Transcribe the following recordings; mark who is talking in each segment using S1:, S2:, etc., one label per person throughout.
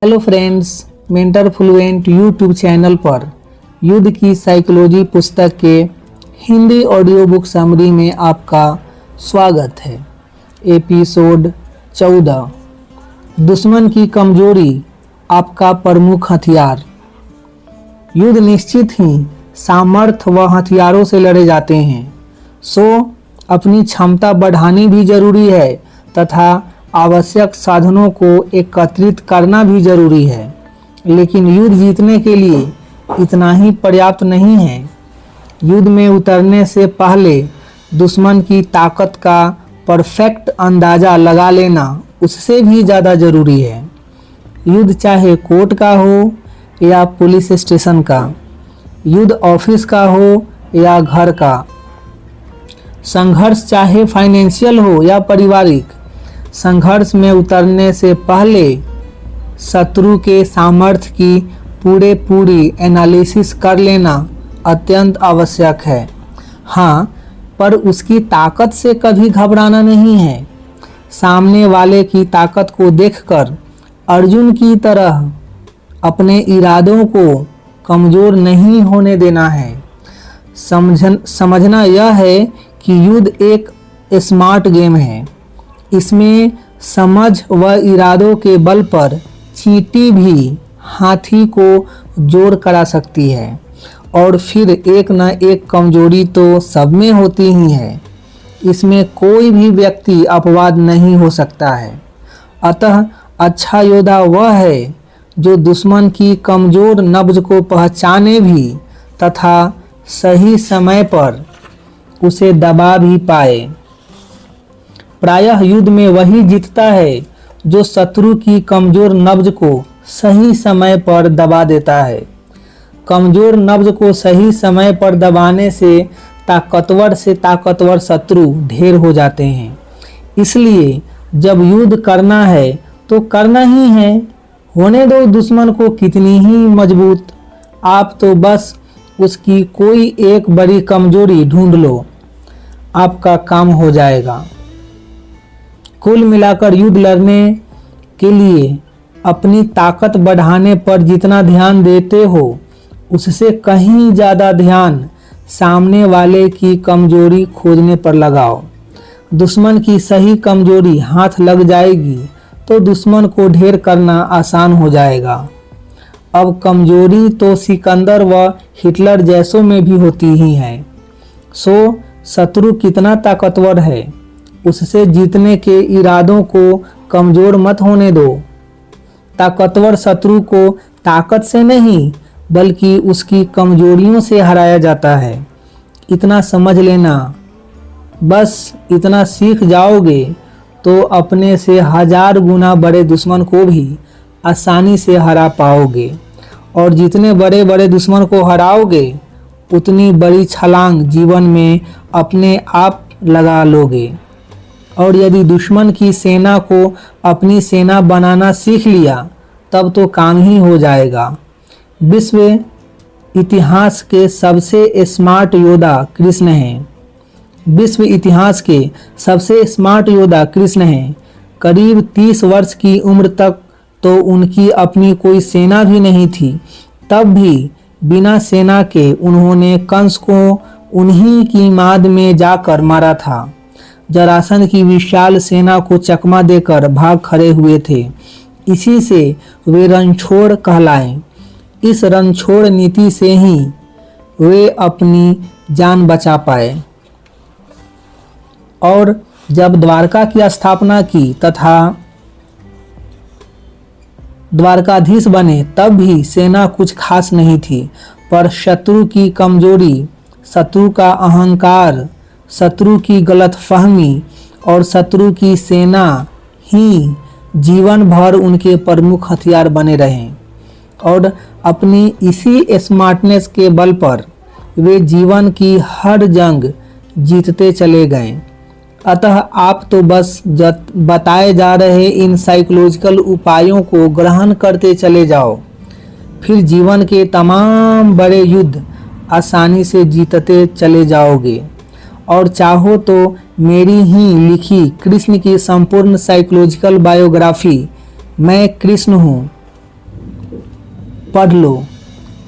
S1: Hello friends, mentor fluent YouTube channel पर युद्ध की साइकोलॉजी पुस्तक के हिंदी ऑडियो बुक समरी में आपका स्वागत है। एपिसोड 14, दुश्मन की कमजोरी आपका प्रमुख हथियार। युद्ध निश्चित ही सामर्थ्य व हथियारों से लड़े जाते हैं, सो अपनी क्षमता बढ़ानी भी जरूरी है तथा आवश्यक साधनों को एकत्रित करना भी जरूरी है। लेकिन युद्ध जीतने के लिए इतना ही पर्याप्त नहीं है। युद्ध में उतरने से पहले दुश्मन की ताकत का परफेक्ट अंदाज़ा लगा लेना उससे भी ज़्यादा ज़रूरी है। युद्ध चाहे कोर्ट का हो या पुलिस स्टेशन का, युद्ध ऑफिस का हो या घर का, संघर्ष चाहे फाइनेंशियल हो या पारिवारिक, संघर्ष में उतरने से पहले शत्रु के सामर्थ्य की पूरी एनालिसिस कर लेना अत्यंत आवश्यक है। हाँ, पर उसकी ताकत से कभी घबराना नहीं है। सामने वाले की ताकत को देखकर अर्जुन की तरह अपने इरादों को कमज़ोर नहीं होने देना है। समझना यह है कि युद्ध एक स्मार्ट गेम है। इसमें समझ व इरादों के बल पर चींटी भी हाथी को जोर करा सकती है और फिर एक न एक कमजोरी तो सब में होती ही है। इसमें कोई भी व्यक्ति अपवाद नहीं हो सकता है। अतः अच्छा योद्धा वह है जो दुश्मन की कमजोर नब्ज को पहचाने भी तथा सही समय पर उसे दबा भी पाए। प्रायः युद्ध में वही जीतता है जो शत्रु की कमजोर नब्ज को सही समय पर दबा देता है। कमजोर नब्ज को सही समय पर दबाने से ताकतवर शत्रु ढेर हो जाते हैं। इसलिए जब युद्ध करना है तो करना ही है। होने दो दुश्मन को कितनी ही मजबूत, आप तो बस उसकी कोई एक बड़ी कमजोरी ढूंढ लो, आपका काम हो जाएगा। कुल मिलाकर युद्ध लड़ने के लिए अपनी ताकत बढ़ाने पर जितना ध्यान देते हो उससे कहीं ज़्यादा ध्यान सामने वाले की कमजोरी खोजने पर लगाओ। दुश्मन की सही कमजोरी हाथ लग जाएगी तो दुश्मन को ढेर करना आसान हो जाएगा। अब कमजोरी तो सिकंदर व हिटलर जैसों में भी होती ही है। सो शत्रु कितना ताकतवर है उससे जीतने के इरादों को कमज़ोर मत होने दो। ताकतवर शत्रु को ताकत से नहीं बल्कि उसकी कमजोरियों से हराया जाता है। इतना समझ लेना। बस इतना सीख जाओगे तो अपने से 1000 गुना बड़े दुश्मन को भी आसानी से हरा पाओगे। और जितने बड़े बड़े दुश्मन को हराओगे उतनी बड़ी छलांग जीवन में अपने आप लगा लोगे। और यदि दुश्मन की सेना को अपनी सेना बनाना सीख लिया तब तो काम ही हो जाएगा। विश्व इतिहास के सबसे स्मार्ट योद्धा कृष्ण हैं। विश्व इतिहास के सबसे स्मार्ट योद्धा कृष्ण हैं। करीब 30 वर्ष की उम्र तक तो उनकी अपनी कोई सेना भी नहीं थी, तब भी बिना सेना के उन्होंने कंस को उन्हीं की माद में जाकर मारा था। जरासंध की विशाल सेना को चकमा देकर भाग खड़े हुए थे। इसी से वे रणछोड़ कहलाए। इस रणछोड़ नीति से ही वे अपनी जान बचा पाए और जब द्वारका की स्थापना की तथा द्वारकाधीश बने तब भी सेना कुछ खास नहीं थी। पर शत्रु की कमजोरी, शत्रु का अहंकार, शत्रु की गलतफहमी और शत्रु की सेना ही जीवन भर उनके प्रमुख हथियार बने रहे। और अपनी इसी स्मार्टनेस के बल पर वे जीवन की हर जंग जीतते चले गए। अतः आप तो बस बताए जा रहे इन साइकोलॉजिकल उपायों को ग्रहण करते चले जाओ, फिर जीवन के तमाम बड़े युद्ध आसानी से जीतते चले जाओगे। और चाहो तो मेरी ही लिखी कृष्ण की संपूर्ण साइकोलॉजिकल बायोग्राफी मैं कृष्ण हूँ पढ़ लो,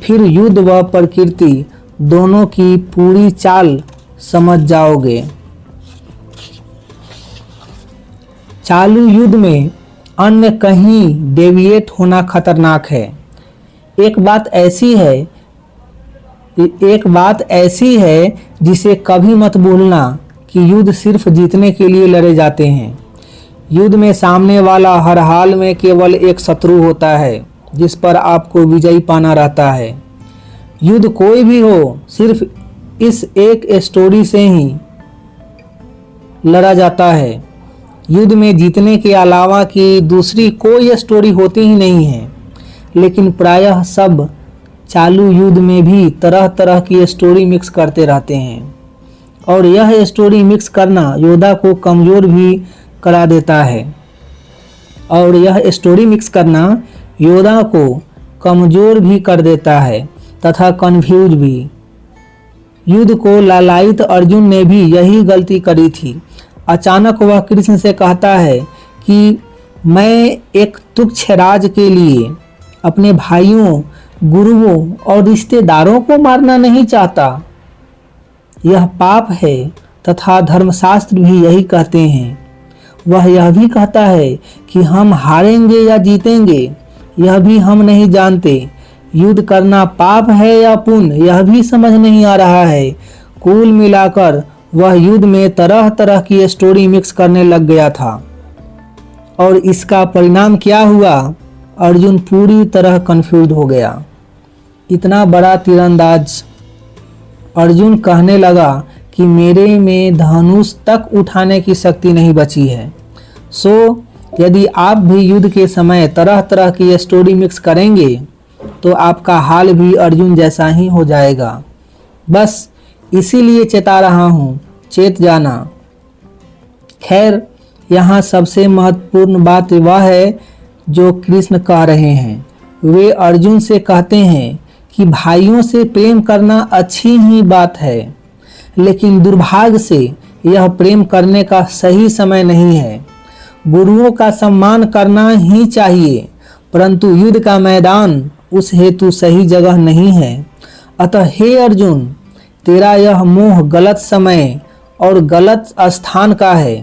S1: फिर युद्ध व प्रकृति दोनों की पूरी चाल समझ जाओगे। चालू युद्ध में अन्य कहीं डेविएट होना खतरनाक है। एक बात ऐसी है जिसे कभी मत भूलना कि युद्ध सिर्फ जीतने के लिए लड़े जाते हैं। युद्ध में सामने वाला हर हाल में केवल एक शत्रु होता है जिस पर आपको विजयी पाना रहता है। युद्ध कोई भी हो, सिर्फ इस एक स्टोरी से ही लड़ा जाता है। युद्ध में जीतने के अलावा की दूसरी कोई स्टोरी होती ही नहीं है। लेकिन प्रायः सब चालू युद्ध में भी तरह तरह की स्टोरी मिक्स करते रहते हैं और यह स्टोरी मिक्स करना योद्धा को कमज़ोर भी करा देता है कर देता है तथा कन्फ्यूज भी। युद्ध को लालायित अर्जुन ने भी यही गलती करी थी। अचानक वह कृष्ण से कहता है कि मैं एक तुच्छ राज के लिए अपने भाइयों, गुरुओं और रिश्तेदारों को मारना नहीं चाहता। यह पाप है तथा धर्मशास्त्र भी यही कहते हैं। वह यह भी कहता है कि हम हारेंगे या जीतेंगे यह भी हम नहीं जानते। युद्ध करना पाप है या पुण्य यह भी समझ नहीं आ रहा है। कुल मिलाकर वह युद्ध में तरह तरह की स्टोरी मिक्स करने लग गया था और इसका परिणाम क्या हुआ? अर्जुन पूरी तरह कंफ्यूज हो गया। इतना बड़ा तीरंदाज अर्जुन कहने लगा कि मेरे में धनुष तक उठाने की शक्ति नहीं बची है। यदि आप भी युद्ध के समय तरह तरह की स्टोरी मिक्स करेंगे तो आपका हाल भी अर्जुन जैसा ही हो जाएगा। बस इसीलिए चेता रहा हूँ, चेत जाना। खैर, यहाँ सबसे महत्वपूर्ण बात वह है जो कृष्ण कह रहे हैं। वे अर्जुन से कहते हैं कि भाइयों से प्रेम करना अच्छी ही बात है, लेकिन दुर्भाग्य से यह प्रेम करने का सही समय नहीं है। गुरुओं का सम्मान करना ही चाहिए, परंतु युद्ध का मैदान उस हेतु सही जगह नहीं है। अतः हे अर्जुन, तेरा यह मोह गलत समय और गलत स्थान का है।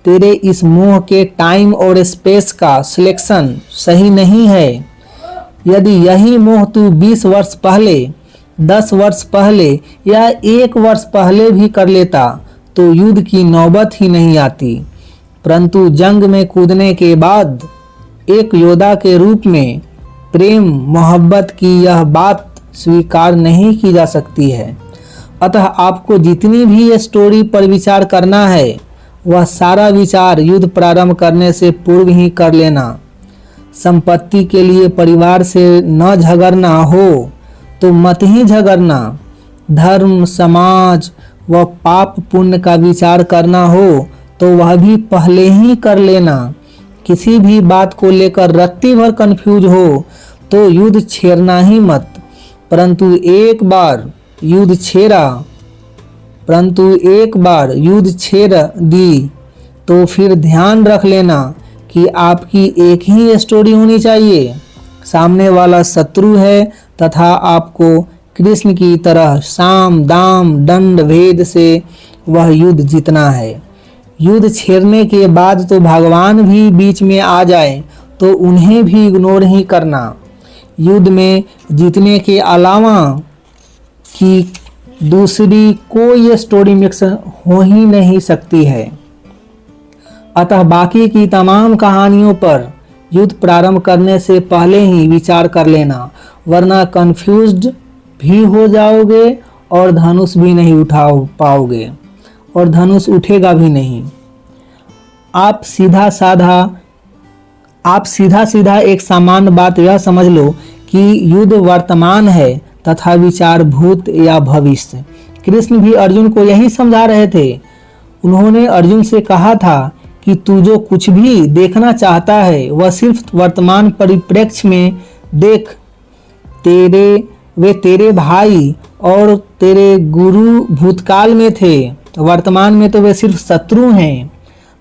S1: तेरे इस मोह के टाइम और स्पेस का सिलेक्शन सही नहीं है। यदि यही मोह तू 20 वर्ष पहले, 10 वर्ष पहले या 1 वर्ष पहले भी कर लेता तो युद्ध की नौबत ही नहीं आती। परंतु जंग में कूदने के बाद एक योद्धा के रूप में प्रेम मोहब्बत की यह बात स्वीकार नहीं की जा सकती है। अतः आपको जितनी भी स्टोरी पर विचार करना है वह सारा विचार युद्ध प्रारंभ करने से पूर्व ही कर लेना। संपत्ति के लिए परिवार से न झगड़ना हो तो मत ही झगड़ना। धर्म, समाज व पाप पुण्य का विचार करना हो तो वह भी पहले ही कर लेना। किसी भी बात को लेकर रत्ती भर कंफ्यूज हो तो युद्ध छेड़ना ही मत। परंतु एक बार युद्ध छेड़ दी तो फिर ध्यान रख लेना कि आपकी एक ही स्टोरी होनी चाहिए। सामने वाला शत्रु है तथा आपको कृष्ण की तरह साम दाम दंड भेद से वह युद्ध जीतना है। युद्ध छेड़ने के बाद तो भगवान भी बीच में आ जाए तो उन्हें भी इग्नोर ही करना। युद्ध में जीतने के अलावा की दूसरी कोई स्टोरी मिक्स हो ही नहीं सकती है। अतः बाकी की तमाम कहानियों पर युद्ध प्रारंभ करने से पहले ही विचार कर लेना, वरना कंफ्यूज्ड भी हो जाओगे और धनुष भी नहीं उठा पाओगे और धनुष उठेगा भी नहीं। आप सीधा सीधा एक सामान्य बात यह समझ लो कि युद्ध वर्तमान है तथा विचार भूत या भविष्य। कृष्ण भी अर्जुन को यही समझा रहे थे। उन्होंने अर्जुन से कहा था कि तू जो कुछ भी देखना चाहता है वह सिर्फ वर्तमान परिप्रेक्ष्य में देख। वे तेरे भाई और तेरे गुरु भूतकाल में थे, वर्तमान में तो वे सिर्फ शत्रु हैं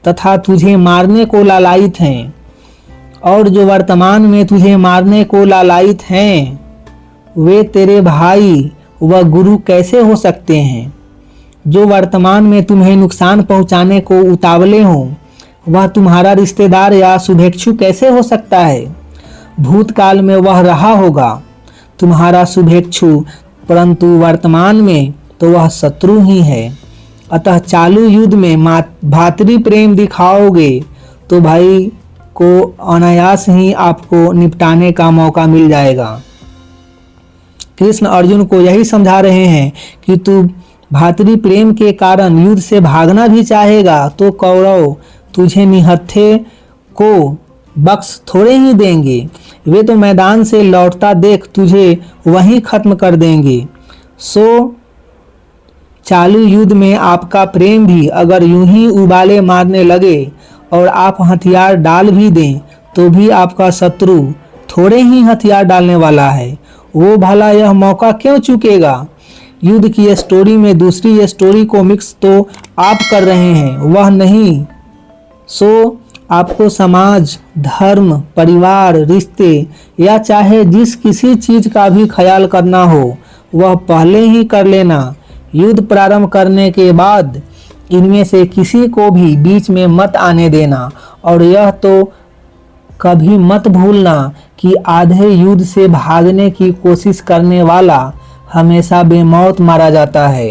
S1: तथा तुझे मारने को लालायित हैं। और जो वर्तमान में तुझे मारने को लालायित हैं वे तेरे भाई व गुरु कैसे हो सकते हैं। जो वर्तमान में तुम्हें नुकसान पहुंचाने को उतावले हों वह तुम्हारा रिश्तेदार या शुभेच्छु कैसे हो सकता है। भूतकाल में वह रहा होगा तुम्हारा शुभेच्छु, परंतु वर्तमान में तो वह शत्रु ही है। अतः चालू युद्ध में भातृ प्रेम दिखाओगे तो भाई को अनायास ही आपको निपटाने का मौका मिल जाएगा। कृष्ण अर्जुन को यही समझा रहे हैं कि तू भातृ प्रेम के कारण युद्ध से भागना भी चाहेगा तो कौरव तुझे निहत्थे को बख्श थोड़े ही देंगे। वे तो मैदान से लौटता देख तुझे वहीं खत्म कर देंगे। सो चालू युद्ध में आपका प्रेम भी अगर यूं ही उबाले मारने लगे और आप हथियार डाल भी दें तो भी आपका शत्रु थोड़े ही हथियार डालने वाला है। वो भला यह मौका क्यों चूकेगा। युद्ध की स्टोरी में दूसरी स्टोरी को मिक्स तो आप कर रहे हैं, वह नहीं। सो आपको समाज, धर्म, परिवार, रिश्ते या चाहे जिस किसी चीज का भी ख्याल करना हो वह पहले ही कर लेना। युद्ध प्रारंभ करने के बाद इनमें से किसी को भी बीच में मत आने देना। और यह तो कभी मत भूलना कि आधे युद्ध से भागने की कोशिश करने वाला हमेशा बेमौत मारा जाता है।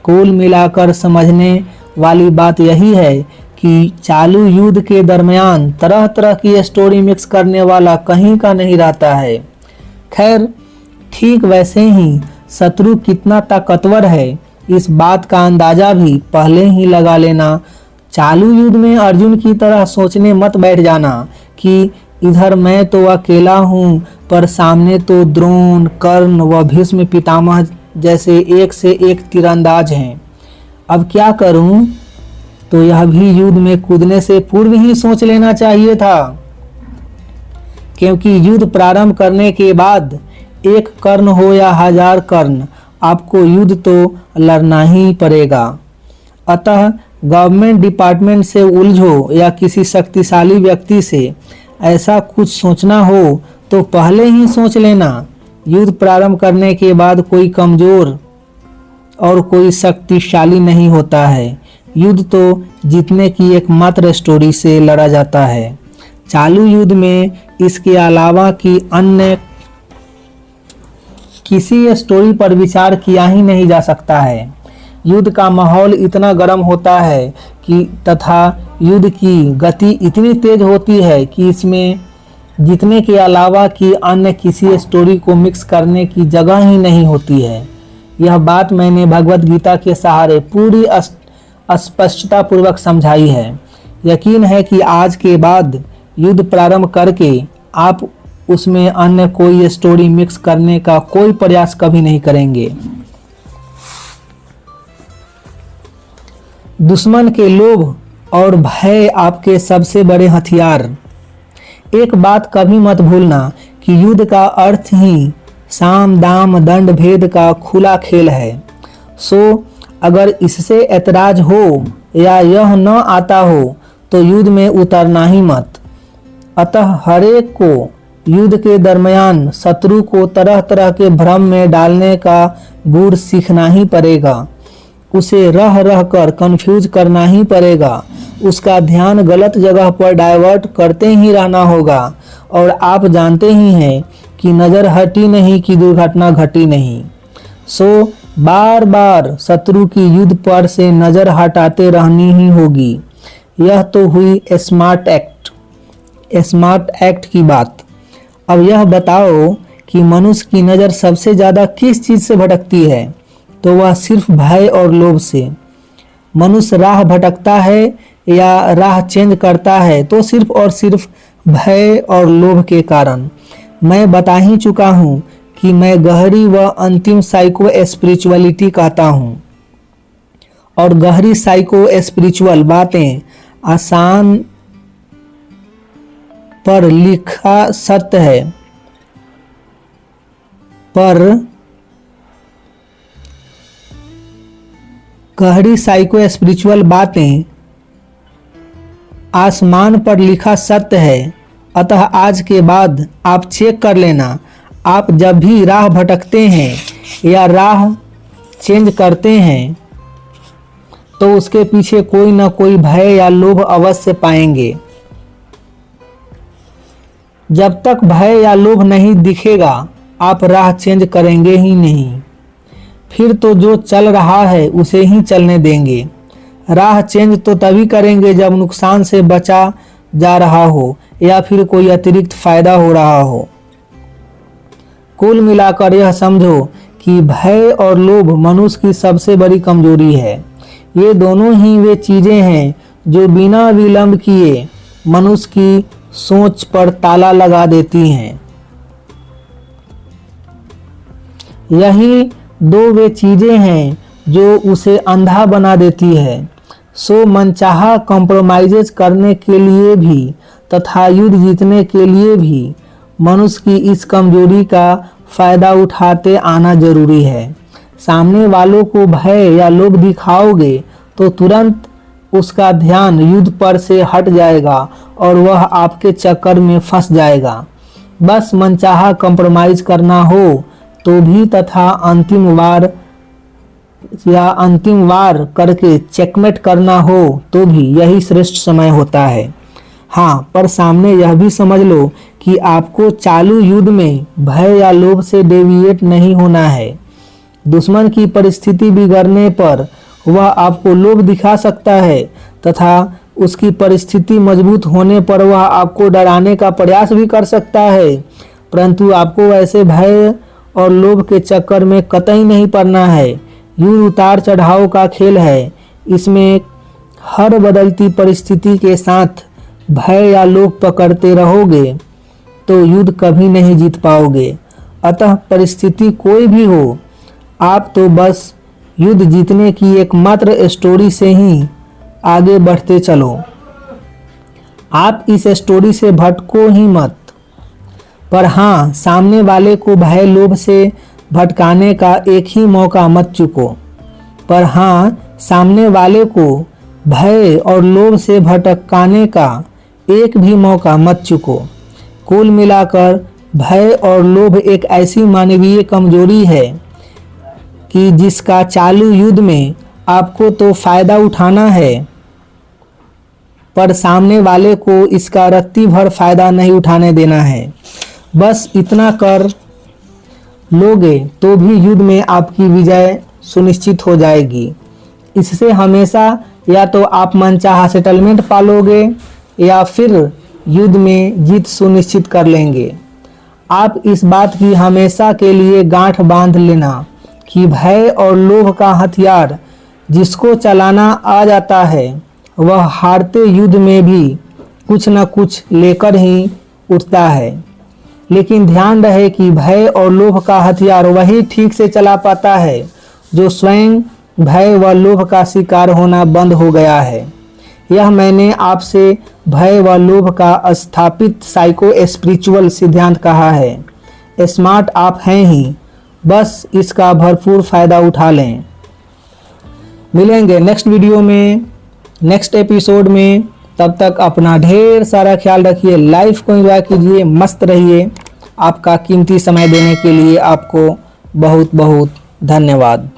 S1: कुल मिलाकर समझने वाली बात यही है कि चालू युद्ध के दरमियान तरह तरह की स्टोरी मिक्स करने वाला कहीं का नहीं रहता है। खैर, ठीक वैसे ही शत्रु कितना ताकतवर है इस बात का अंदाजा भी पहले ही लगा लेना। चालू युद्ध में अर्जुन की तरह सोचने मत बैठ जाना कि इधर मैं तो अकेला हूँ पर सामने तो द्रोण, कर्ण व भीष्म पितामह जैसे एक से एक तीरंदाज हैं। अब क्या करूं। तो यह भी युद्ध में कूदने से पूर्व ही सोच लेना चाहिए था, क्योंकि युद्ध प्रारंभ करने के बाद एक कर्ण हो या 1000 कर्ण आपको युद्ध तो लड़ना ही पड़ेगा। अतः गवर्नमेंट डिपार्टमेंट से उलझो या किसी शक्तिशाली व्यक्ति से ऐसा कुछ सोचना हो तो पहले ही सोच लेना। युद्ध प्रारंभ करने के बाद कोई कमजोर और कोई शक्तिशाली नहीं होता है। युद्ध तो जीतने की एकमात्र स्टोरी से लड़ा जाता है। चालू युद्ध में इसके अलावा की अन्य किसी स्टोरी पर विचार किया ही नहीं जा सकता है। युद्ध का माहौल इतना गर्म होता है कि तथा युद्ध की गति इतनी तेज होती है कि इसमें जीतने के अलावा की अन्य किसी स्टोरी को मिक्स करने की जगह ही नहीं होती है। यह बात मैंने भगवत गीता के सहारे पूरी स्पष्टता पूर्वक समझाई है। यकीन है कि आज के बाद युद्ध प्रारंभ करके आप उसमें अन्य कोई स्टोरी मिक्स करने का कोई प्रयास कभी नहीं करेंगे। दुश्मन के लोभ और भय आपके सबसे बड़े हथियार। एक बात कभी मत भूलना कि युद्ध का अर्थ ही साम दाम दंड भेद का खुला खेल है। सो अगर इससे ऐतराज हो या यह न आता हो तो युद्ध में उतरना ही मत। अतः हरेक को युद्ध के दरमियान शत्रु को तरह तरह के भ्रम में डालने का गुर सीखना ही पड़ेगा। उसे रह रह कर कंफ्यूज करना ही पड़ेगा। उसका ध्यान गलत जगह पर डाइवर्ट करते ही रहना होगा। और आप जानते ही हैं कि नज़र हटी नहीं कि दुर्घटना घटी नहीं। सो बार बार शत्रु की युद्ध पर से नज़र हटाते रहनी ही होगी। यह तो हुई स्मार्ट एक्ट की बात। अब यह बताओ कि मनुष्य की नज़र सबसे ज़्यादा किस चीज़ से भटकती है। तो वह सिर्फ भय और लोभ से। मनुष्य राह भटकता है या राह चेंज करता है तो सिर्फ और सिर्फ भय और लोभ के कारण। मैं बता ही चुका हूँ कि मैं गहरी व अंतिम साइको स्पिरिचुअलिटी कहता हूँ। और गहरी साइको स्पिरिचुअल बातें आसान पर लिखा सत्य है, पर गहरी साइको स्पिरिचुअल बातें आसमान पर लिखा सत्य है अतः आज के बाद आप चेक कर लेना, आप जब भी राह भटकते हैं या राह चेंज करते हैं तो उसके पीछे कोई ना कोई भय या लोभ अवश्य पाएंगे। जब तक भय या लोभ नहीं दिखेगा आप राह चेंज करेंगे ही नहीं, फिर तो जो चल रहा है उसे ही चलने देंगे। राह चेंज तो तभी करेंगे जब नुकसान से बचा जा रहा हो या फिर कोई अतिरिक्त फायदा हो रहा हो। कुल मिलाकर यह समझो कि भय और लोभ मनुष्य की सबसे बड़ी कमजोरी है। ये दोनों ही वे चीजें हैं जो बिना विलंब किए मनुष्य की सोच पर ताला लगा देती हैं। यही दो वे चीजें हैं जो उसे अंधा बना देती है। सो मनचाहा कॉम्प्रोमाइजेज करने के लिए भी तथा युद्ध जीतने के लिए भी मनुष्य की इस कमजोरी का फायदा उठाते आना जरूरी है। सामने वालों को भय या लोभ दिखाओगे तो तुरंत उसका ध्यान युद्ध पर से हट जाएगा और वह आपके चक्कर में फंस जाएगा। बस मनचाहा कॉम्प्रोमाइज करना हो तो भी तथा अंतिम वार करके चेकमेट करना हो तो भी यही श्रेष्ठ समय होता है। हाँ, पर सामने यह भी समझ लो कि आपको चालू युद्ध में भय या लोभ से डेविएट नहीं होना है। दुश्मन की परिस्थिति बिगड़ने पर वह आपको लोभ दिखा सकता है तथा उसकी परिस्थिति मजबूत होने पर वह आपको डराने का प्रयास भी कर सकता है, परंतु आपको ऐसे भय और लोभ के चक्कर में कतई नहीं पड़ना है। युद्ध उतार चढ़ाव का खेल है। इसमें हर बदलती परिस्थिति के साथ भय या लोभ पकड़ते रहोगे तो युद्ध कभी नहीं जीत पाओगे। अतः परिस्थिति कोई भी हो, आप तो बस युद्ध जीतने की एकमात्र स्टोरी से ही आगे बढ़ते चलो। आप इस स्टोरी से भटको ही मत। पर हाँ, सामने वाले को भय लोभ से भटकाने का एक ही मौका मत चूको। पर हाँ, सामने वाले को भय और लोभ से भटकाने का एक भी मौका मत चूको। कुल मिलाकर भय और लोभ एक ऐसी मानवीय कमजोरी है कि जिसका चालू युद्ध में आपको तो फायदा उठाना है, पर सामने वाले को इसका रत्ती भर फायदा नहीं उठाने देना है। बस इतना कर लोगे तो भी युद्ध में आपकी विजय सुनिश्चित हो जाएगी। इससे हमेशा या तो आप मनचाहा सेटलमेंट पालोगे या फिर युद्ध में जीत सुनिश्चित कर लेंगे। आप इस बात की हमेशा के लिए गांठ बांध लेना कि भय और लोभ का हथियार जिसको चलाना आ जाता है वह हारते युद्ध में भी कुछ न कुछ लेकर ही उठता है। लेकिन ध्यान रहे कि भय और लोभ का हथियार वही ठीक से चला पाता है जो स्वयं भय व लोभ का शिकार होना बंद हो गया है। यह मैंने आपसे भय व लोभ का स्थापित साइको स्पिरिचुअल सिद्धांत कहा है। स्मार्ट आप हैं ही, बस इसका भरपूर फायदा उठा लें। मिलेंगे नेक्स्ट वीडियो में, नेक्स्ट एपिसोड में। तब तक अपना ढेर सारा ख्याल रखिए, लाइफ को एंजॉय कीजिए, मस्त रहिए। आपका कीमती समय देने के लिए आपको बहुत बहुत धन्यवाद।